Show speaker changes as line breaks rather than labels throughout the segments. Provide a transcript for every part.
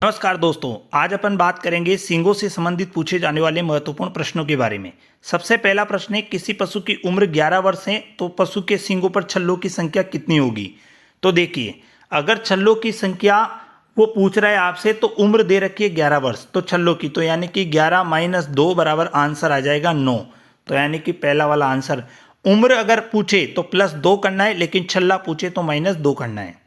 नमस्कार दोस्तों, आज अपन बात करेंगे सींगों से संबंधित पूछे जाने वाले महत्वपूर्ण प्रश्नों के बारे में। सबसे पहला प्रश्न है, किसी पशु की उम्र 11 वर्ष है तो पशु के सींगों पर छल्लों की संख्या कितनी होगी। तो देखिए, अगर छल्लों की संख्या वो पूछ रहा है आपसे तो उम्र दे रखी है 11 वर्ष, तो छल्लों की तो यानी कि 11 माइनस 2 बराबर आंसर आ जाएगा 9। तो यानी कि पहला वाला आंसर। उम्र अगर पूछे तो +2 करना है, लेकिन छल्ला पूछे तो -2 करना है।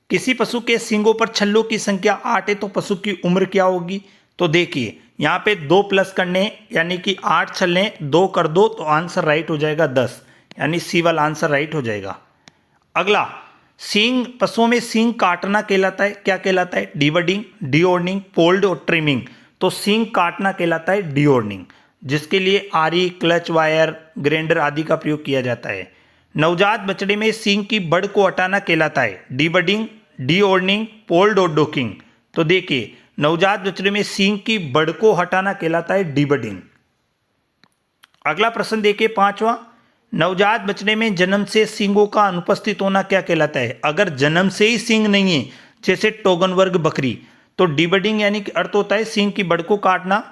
किसी पशु के सींगों पर छल्लों की संख्या 8 है तो पशु की उम्र क्या होगी। तो देखिए, यहाँ पे 2 प्लस करने यानी कि 8 छल्ले 2 कर दो तो आंसर राइट हो जाएगा 10, यानी सी वाला आंसर राइट हो जाएगा। अगला, सींग पशुओं में सींग काटना कहलाता है, क्या कहलाता है? डीबडिंग, डीओर्निंग, पोल्ड और ट्रिमिंग। तो सींग काटना कहलाता है डीओर्निंग, जिसके लिए आरी, क्लच वायर, ग्राइंडर आदि का प्रयोग किया जाता है। नवजात बछड़े में सींग की बड़ को हटाना कहलाता है डीबडिंग, डीओर्निंग, पोल्ड और डोकिंग। तो देखिए, नवजात बछड़े में सींग की बड़ को हटाना कहलाता है डीबडिंग। अगला प्रश्न देखिए, पांचवा, नवजात बछड़े में जन्म से सींगों का अनुपस्थित होना क्या कहलाता है। अगर जन्म से ही सींग नहीं है, जैसे टोगन वर्ग बकरी, तो डीबडिंग यानी कि अर्थ होता है सींग की बड़ को काटना।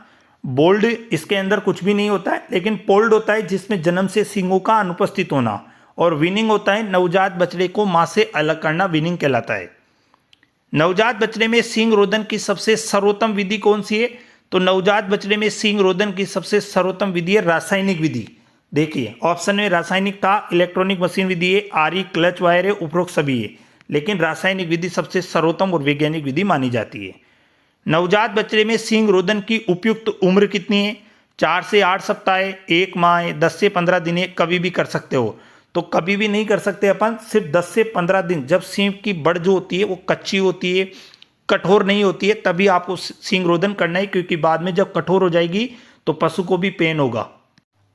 बोल्ड इसके अंदर कुछ भी नहीं होता है, लेकिन पोल्ड होता है जिसमें जन्म से सींगों का अनुपस्थित होना। और विनिंग होता है नवजात बछड़े को मां से अलग करना, विनिंग कहलाता है। नवजात बछड़े में सींग रोधन की सबसे सर्वोत्तम विधि कौन सी है। तो नवजात बछड़े में सींग रोधन की सबसे सर्वोत्तम विधि है रासायनिक विधि। देखिए, ऑप्शन में रासायनिक था, इलेक्ट्रॉनिक मशीन विधि है, आरी, क्लच वायर है, उपरोक्त सभी है, लेकिन रासायनिक विधि सबसे सर्वोत्तम और वैज्ञानिक विधि मानी जाती है। नवजात बछड़े में सींग रोधन की उपयुक्त उम्र कितनी है। 4 से 8 सप्ताह है, 1 माह है, 10 से 15 दिन है, कभी भी कर सकते हो। तो कभी भी नहीं कर सकते अपन, सिर्फ 10 से 15 दिन, जब सींग की बड़ जो होती है वो कच्ची होती है, कठोर नहीं होती है, तभी आपको सींग रोधन करना है, क्योंकि बाद में जब कठोर हो जाएगी तो पशु को भी पेन होगा।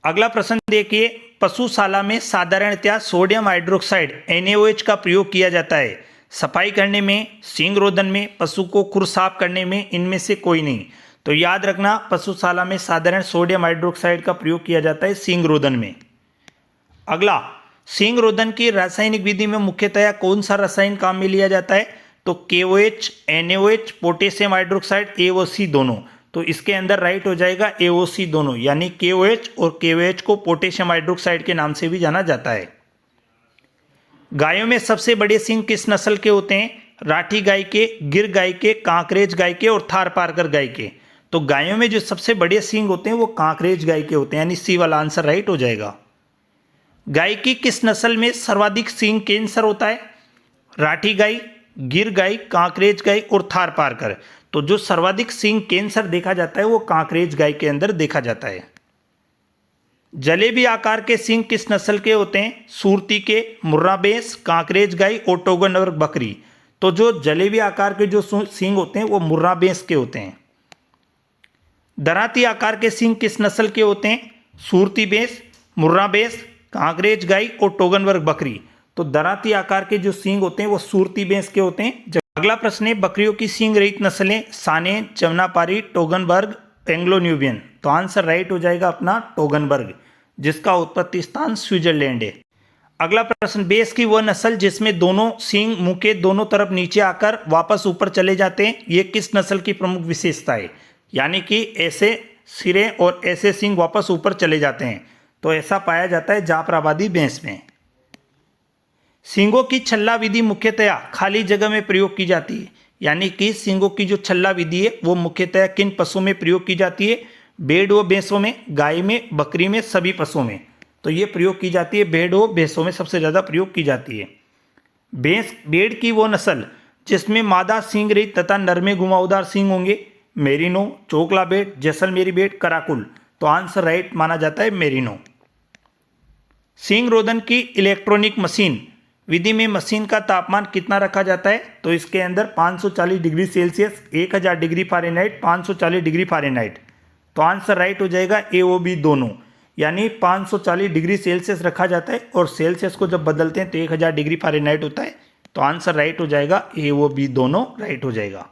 अगला प्रश्न देखिए, पशुशाला में साधारणतया सोडियम हाइड्रोक्साइड NaOH का प्रयोग किया जाता है सफाई करने में, सींग रोधन में, पशु को खुर साफ करने में, इनमें से कोई नहीं। तो याद रखना, पशुशाला में साधारण सोडियम हाइड्रोक्साइड का प्रयोग किया जाता है सींग रोधन में। अगला, सींग रोधन की रासायनिक विधि में मुख्यतया कौन सा रसायन काम में लिया जाता है। तो KOH, NaOH, potassium hydroxide, AOC दोनों। तो इसके अंदर राइट हो जाएगा AOC दोनों, यानी KOH, और KOH को पोटेशियम हाइड्रोक्साइड के नाम से भी जाना जाता है। गायों में सबसे बड़े सींग किस नस्ल के होते हैं। राठी गाय के, गिर गाय के, कांकरेज गाय के और थार पारकर गाय के। तो गायों में जो सबसे बड़े सींग होते हैं वो कांकरेज गाय के होते हैं, यानी सी वाला आंसर राइट हो जाएगा। गाय की किस नस्ल में सर्वाधिक सींग कैंसर होता है। राठी गाय, गिर गाय, कांकरेज गाय और थार पारकर। तो जो सर्वाधिक सींग कैंसर देखा जाता है वो कांकरेज गाय के अंदर देखा जाता है। जलेबी आकार के सींग किस नस्ल के होते हैं। सूरती के, मुर्रा भैंस, कांकरेज गाय और टोगन वर्ग बकरी। तो जो जलेबी आकार के जो सींग होते हैं वो मुर्रा भैंस के होते हैं। दराती आकार के सींग किस नस्ल के होते हैं। सूरती भैंस, मुर्रा भैंस, कांकरेज गाय और टोगन वर्ग बकरी। तो दराती आकार के जो सींग होते हैं वो सूरती भैंस के होते हैं। अगला प्रश्न है, बकरियों की सींग रहित नस्लें साने, जमुनापारी, टोगनबर्ग, एंग्लो न्यूबियन। तो आंसर राइट हो जाएगा अपना टोगनबर्ग, जिसका उत्पत्ति स्थान स्विट्जरलैंड है। अगला प्रश्न, बेस की वह नस्ल जिसमें दोनों सींग मुंह के दोनों तरफ नीचे आकर वापस ऊपर चले जाते हैं, ये किस नस्ल की प्रमुख विशेषता है। यानी कि ऐसे सिरे और ऐसे सींग वापस ऊपर चले जाते हैं, तो ऐसा पाया जाता है जाफराबादी भैंस में। सींगों की छल्ला विधि मुख्यतया खाली जगह में प्रयोग की जाती है। यानी कि सींगों की जो छल्ला विधि है वो मुख्यतया किन पशुओं में प्रयोग की जाती है। भेड़ व भैंसों में, गाय में, बकरी में, सभी पशुओं में। तो ये प्रयोग की जाती है, भेड़ व भैंसों में सबसे ज़्यादा प्रयोग की जाती है। भेड़ की वो नस्ल जिसमें मादा सींग रहित तथा नर में घुमावदार सींग होंगे। मेरिनो, चोकला भेड़, जैसलमेरी भेड़, कराकुल। तो आंसर राइट माना जाता है मेरिनो। सींग रोधन की इलेक्ट्रॉनिक मशीन विधि में मशीन का तापमान कितना रखा जाता है। तो इसके अंदर 540 degree Celsius, 1000 degree Fahrenheit, 540 degree Fahrenheit. तो आंसर राइट हो जाएगा AOB दोनों, यानी 540 डिग्री सेल्सियस रखा जाता है और सेल्सियस को जब बदलते हैं तो 1000 डिग्री फ़ारेनहाइट होता है। तो आंसर राइट हो जाएगा AOB दोनों राइट हो जाएगा।